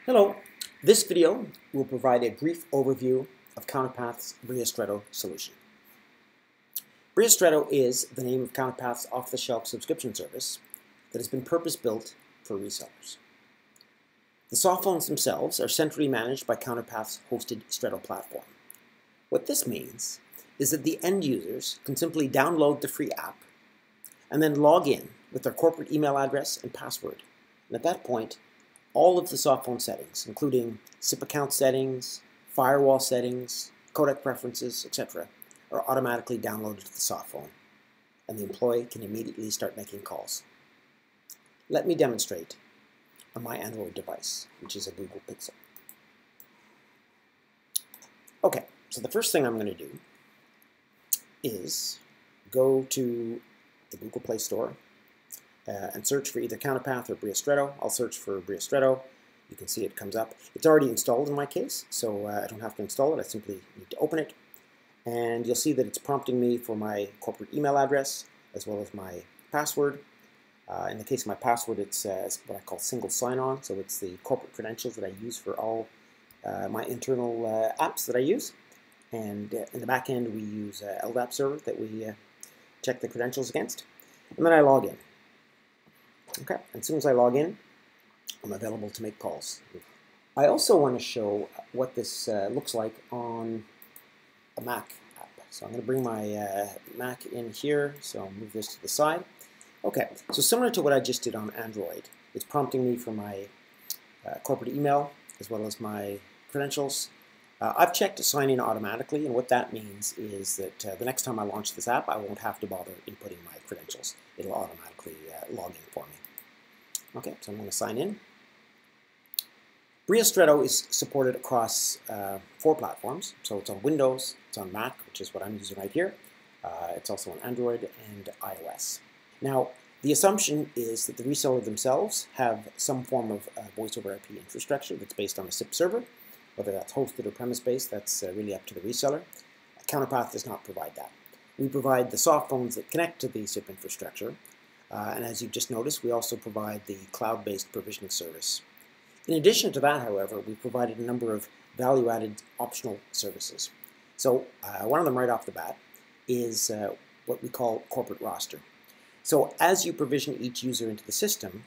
Hello. This video will provide a brief overview of CounterPath's Bria Stretto solution. Bria Stretto is the name of CounterPath's off-the-shelf subscription service that has been purpose-built for resellers. The soft phones themselves are centrally managed by CounterPath's hosted Stretto platform. What this means is that the end users can simply download the free app and then log in with their corporate email address and password. And at that point, all of the soft phone settings, including SIP account settings, firewall settings, codec preferences, etc., are automatically downloaded to the soft phone, and the employee can immediately start making calls. Let me demonstrate on my Android device, which is a Google Pixel. Okay, so the first thing I'm going to do is go to the Google Play Store and search for either CounterPath or Bria Stretto. I'll search for Bria Stretto. You can see it comes up. It's already installed in my case, so I don't have to install it. I simply need to open it. And you'll see that it's prompting me for my corporate email address as well as my password. In the case of my password, it's what I call single sign-on, so it's the corporate credentials that I use for all my internal apps that I use. And in the back end, we use LDAP server that we check the credentials against. And then I log in. Okay, as soon as I log in, I'm available to make calls. I also want to show what this looks like on a Mac app. So I'm going to bring my Mac in here, so I'll move this to the side. Okay, so similar to what I just did on Android, it's prompting me for my corporate email as well as my credentials. I've checked to sign in automatically, and what that means is that the next time I launch this app, I won't have to bother inputting my credentials. It'll automatically log in for me. Okay, so I'm going to sign in. Bria Stretto is supported across 4 platforms. So it's on Windows, it's on Mac, which is what I'm using right here. It's also on Android and iOS. Now, the assumption is that the reseller themselves have some form of voice over IP infrastructure that's based on a SIP server. Whether that's hosted or premise-based, that's really up to the reseller. CounterPath does not provide that. We provide the soft phones that connect to the SIP infrastructure. And as you've just noticed, we also provide the cloud-based provisioning service. In addition to that, however, we've provided a number of value-added optional services. So one of them right off the bat is what we call corporate roster. So as you provision each user into the system,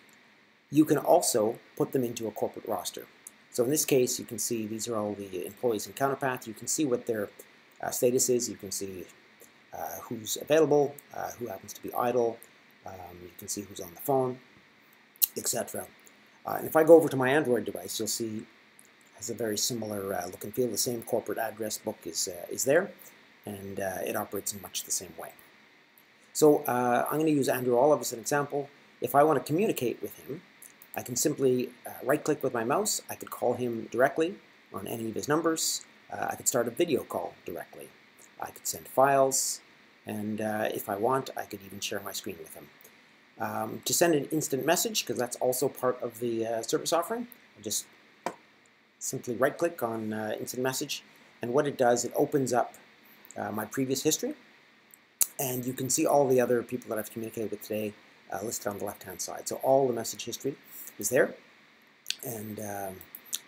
you can also put them into a corporate roster. So in this case, you can see these are all the employees in CounterPath. You can see what their status is. You can see who's available, who happens to be idle. You can see who's on the phone, etc. And if I go over to my Android device, you'll see it has a very similar look and feel. The same corporate address book is there, and it operates in much the same way. So I'm going to use Andrew Olive as an example. If I want to communicate with him, I can simply right-click with my mouse. I could call him directly on any of his numbers. I could start a video call directly. I could send files, and if I want, I could even share my screen with him. To send an instant message, because that's also part of the service offering, I just simply right-click on instant message, and what it does, it opens up my previous history, and you can see all the other people that I've communicated with today listed on the left-hand side. So all the message history is there, and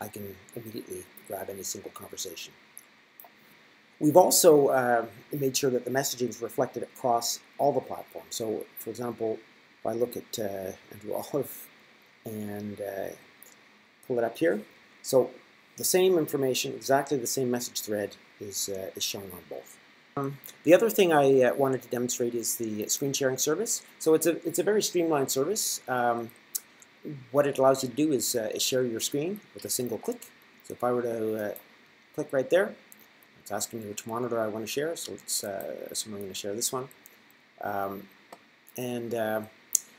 I can immediately grab any single conversation. We've also made sure that the messaging is reflected across all the platforms. So, for example, if I look at Andrew Olive and pull it up here, so the same information, exactly the same message thread is shown on both. The other thing I wanted to demonstrate is the screen sharing service. So it's a very streamlined service. What it allows you to do is share your screen with a single click. So if I were to click right there, it's asking me which monitor I want to share. So let's assume I'm going to share this one.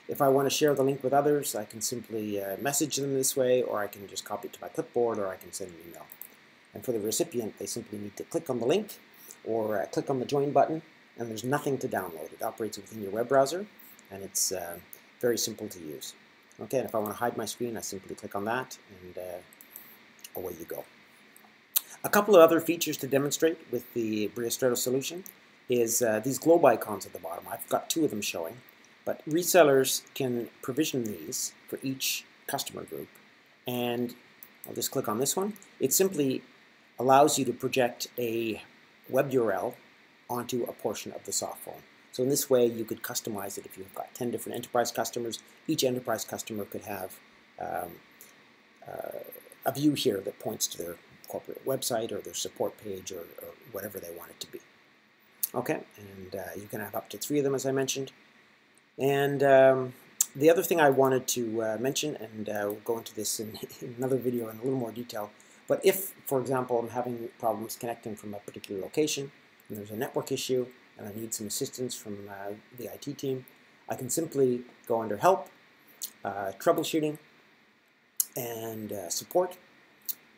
If I want to share the link with others, I can simply message them this way, or I can just copy it to my clipboard, or I can send an email. And for the recipient, they simply need to click on the link or click on the join button, and there's nothing to download. It operates within your web browser, and it's very simple to use. Okay, and if I want to hide my screen, I simply click on that, and away you go. A couple of other features to demonstrate with the Bria Stretto solution is these globe icons at the bottom. I've got 2 of them showing, but resellers can provision these for each customer group, and I'll just click on this one. It simply allows you to project a web URL onto a portion of the soft phone. So in this way, you could customize it. If you've got 10 different enterprise customers, each enterprise customer could have a view here that points to their corporate website or their support page or whatever they want it to be. Okay, and you can have up to 3 of them, as I mentioned. And the other thing I wanted to mention, and we'll go into this in another video in a little more detail, but if, for example, I'm having problems connecting from a particular location, and there's a network issue, and I need some assistance from the IT team, I can simply go under Help, Troubleshooting, and Support.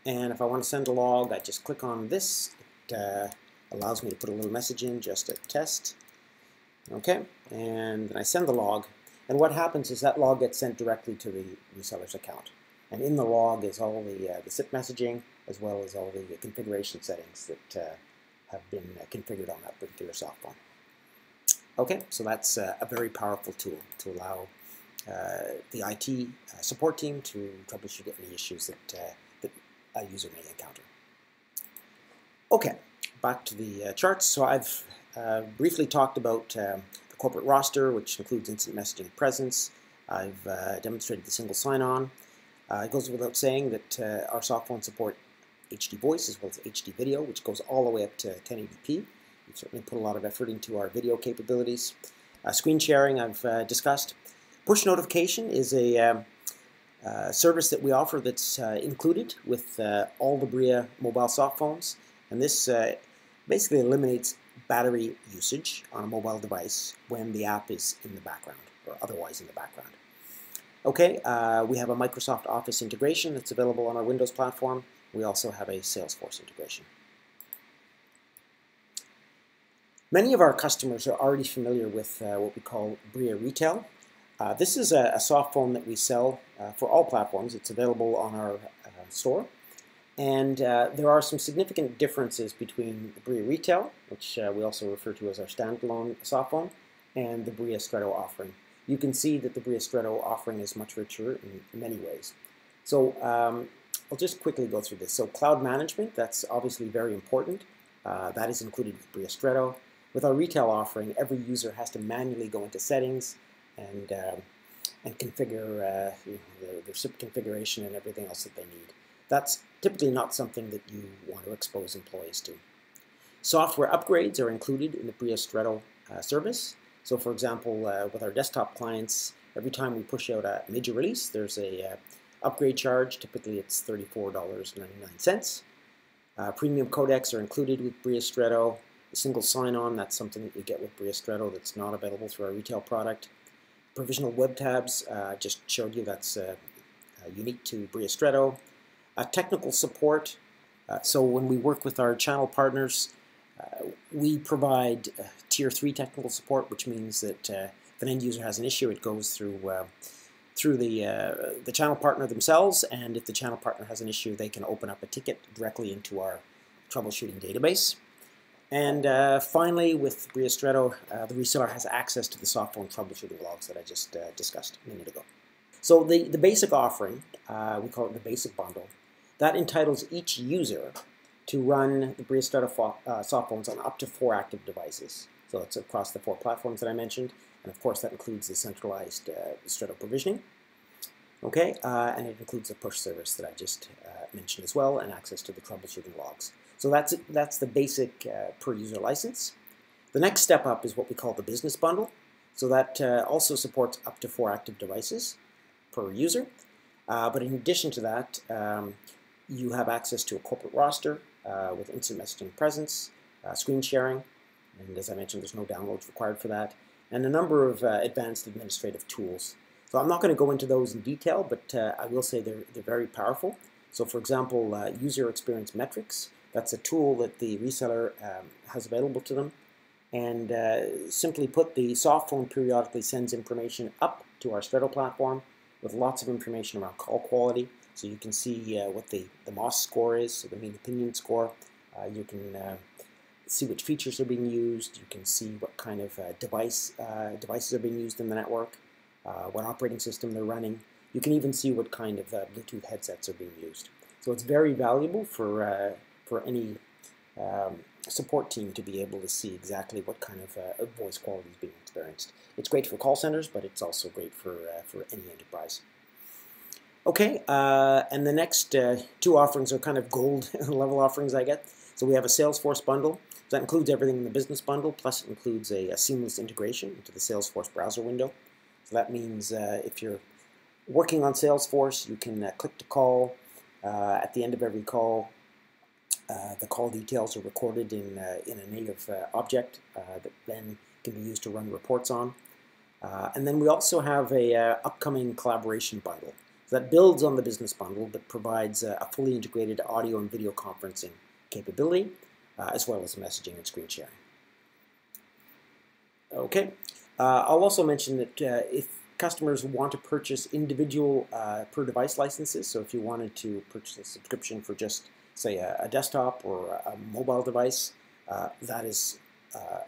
And if I want to send a log, I just click on this. It allows me to put a little message in, just a test. Okay, and then I send the log. And what happens is that log gets sent directly to the reseller's account. And in the log is all the SIP messaging, as well as all the configuration settings that have been configured on that particular soft phone. Okay, so that's a very powerful tool to allow the IT support team to troubleshoot any issues that a user may encounter. Okay, back to the charts. So I've briefly talked about the corporate roster, which includes instant messaging presence. I've demonstrated the single sign-on. It goes without saying that our soft phones support HD voice as well as HD video, which goes all the way up to 1080p. We've certainly put a lot of effort into our video capabilities. Screen sharing I've discussed. Push notification is a service that we offer that's included with all the Bria mobile soft phones, and this basically eliminates battery usage on a mobile device when the app is in the background or otherwise in the background. Okay, we have a Microsoft Office integration that's available on our Windows platform. We also have a Salesforce integration. Many of our customers are already familiar with what we call Bria Retail. This is a soft phone that we sell for all platforms. It's available on our store. And there are some significant differences between the Bria Retail, which we also refer to as our standalone soft phone, and the Bria Stretto offering. You can see that the Bria Stretto offering is much richer in many ways. So I'll just quickly go through this. So cloud management, that's obviously very important. That is included with Bria Stretto. With our retail offering, every user has to manually go into settings and configure their SIP configuration and everything else that they need. That's typically not something that you want to expose employees to. Software upgrades are included in the Bria Stretto service. So for example, with our desktop clients, every time we push out a major release, there's a upgrade charge. Typically it's $34.99. Premium codecs are included with Bria Stretto. The single sign-on, that's something that you get with Bria Stretto that's not available through our retail product. Provisional web tabs, just showed you that's unique to Bria Stretto. Technical support, so when we work with our channel partners, we provide Tier 3 technical support, which means that if an end user has an issue, it goes through the channel partner themselves, and if the channel partner has an issue, they can open up a ticket directly into our troubleshooting database. And finally, with Bria Stretto, the reseller has access to the soft phone troubleshooting logs that I just discussed a minute ago. So the basic offering, we call it the basic bundle, that entitles each user to run the Bria Stretto soft phones on up to 4 active devices. So it's across the 4 platforms that I mentioned, and of course that includes the centralized Stretto provisioning. Okay, and it includes the push service that I just mentioned as well, and access to the troubleshooting logs. So that's the basic per user license. The next step up is what we call the business bundle. So that also supports up to 4 active devices per user. But in addition to that, you have access to a corporate roster with instant messaging presence, screen sharing, and as I mentioned, there's no downloads required for that, and a number of advanced administrative tools. So I'm not going to go into those in detail, but I will say they're very powerful. So for example, user experience metrics, that's a tool that the reseller has available to them. And simply put, the soft phone periodically sends information up to our Stretto platform with lots of information around call quality. So you can see what the MOS score is, so the mean opinion score. You can see which features are being used. You can see what kind of devices are being used in the network, what operating system they're running. You can even see what kind of Bluetooth headsets are being used. So it's very valuable for any support team to be able to see exactly what kind of voice quality is being experienced. It's great for call centers, but it's also great for any enterprise. Okay, and the next two offerings are kind of gold level offerings I get. So we have a Salesforce bundle. So that includes everything in the business bundle, plus it includes a seamless integration into the Salesforce browser window. So that means if you're working on Salesforce, you can click to call. At the end of every call, the call details are recorded in a native object that then can be used to run reports on. And then we also have a upcoming collaboration bundle. So that builds on the business bundle but provides a fully integrated audio and video conferencing capability, as well as messaging and screen sharing. Okay, I'll also mention that if customers want to purchase individual per device licenses, so if you wanted to purchase a subscription for just, say, a desktop or a mobile device, that is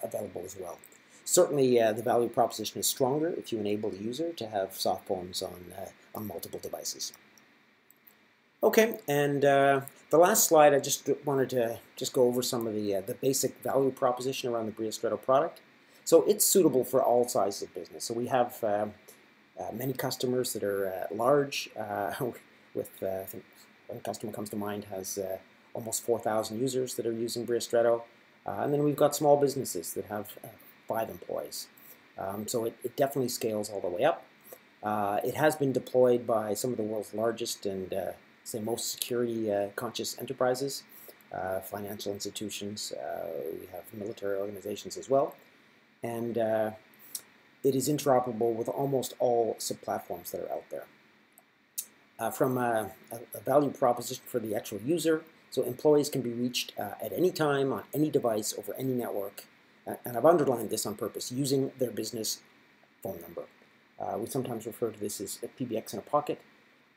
available as well. Certainly, the value proposition is stronger if you enable the user to have soft phones on multiple devices. Okay, and the last slide, I just wanted to go over some of the basic value proposition around the Bria Stretto product. So it's suitable for all sizes of business. So we have many customers that are large, with I think one customer comes to mind has almost 4,000 users that are using Bria Stretto. And then we've got small businesses that have 5 employees. So it definitely scales all the way up. It has been deployed by some of the world's largest and say most security conscious enterprises, financial institutions. We have military organizations as well. And it is interoperable with almost all sub-platforms that are out there. From a value proposition for the actual user, so employees can be reached at any time, on any device, over any network, and I've underlined this on purpose, using their business phone number. We sometimes refer to this as a PBX in a pocket,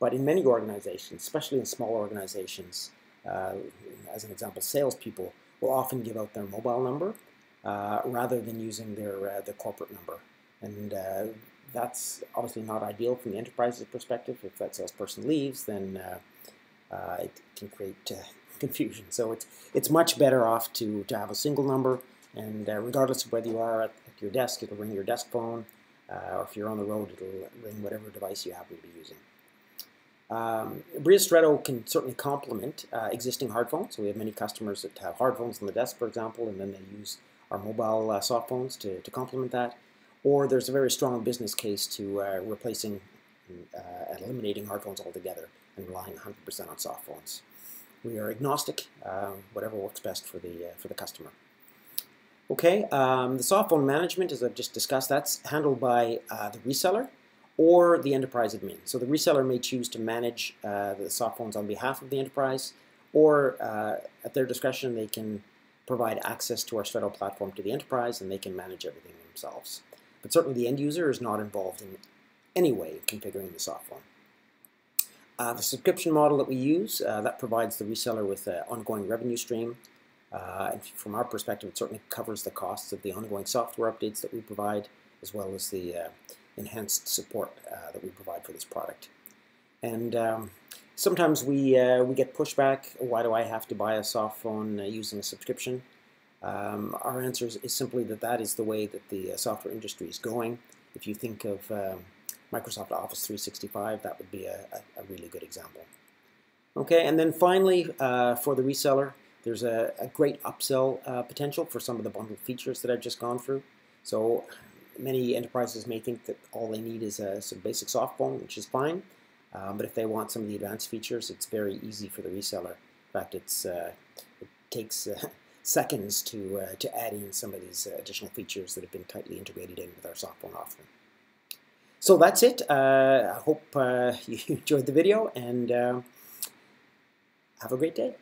but in many organizations, especially in small organizations, as an example, salespeople will often give out their mobile number rather than using their corporate number. And that's obviously not ideal from the enterprise's perspective. If that salesperson leaves, then it can create confusion. So it's much better off to have a single number, and regardless of whether you are at your desk, it'll ring your desk phone, or if you're on the road, it'll ring whatever device you happen to be using. Bria Stretto can certainly complement existing hard phones. So we have many customers that have hard phones on the desk, for example, and then they use our mobile soft phones to complement that. Or there's a very strong business case to replacing and eliminating hard phones altogether and relying 100% on soft phones. We are agnostic, whatever works best for the customer. Okay, the soft phone management, as I've just discussed, that's handled by the reseller or the enterprise admin. So the reseller may choose to manage the soft phones on behalf of the enterprise, or at their discretion they can provide access to our Stretto platform to the enterprise and they can manage everything themselves. But certainly the end user is not involved in any way configuring the soft phone. The subscription model that we use, that provides the reseller with an ongoing revenue stream. And from our perspective, it certainly covers the costs of the ongoing software updates that we provide, as well as the enhanced support that we provide for this product. And sometimes we get pushback, why do I have to buy a soft phone using a subscription? Our answer is simply that is the way that the software industry is going. If you think of Microsoft Office 365, that would be a really good example. Okay, and then finally, for the reseller, there's a great upsell potential for some of the bundled features that I've just gone through. So many enterprises may think that all they need is a sort of basic soft phone, which is fine. But if they want some of the advanced features, it's very easy for the reseller. In fact, it takes seconds to add in some of these additional features that have been tightly integrated in with our soft phone offering. So that's it. I hope you enjoyed the video, and have a great day.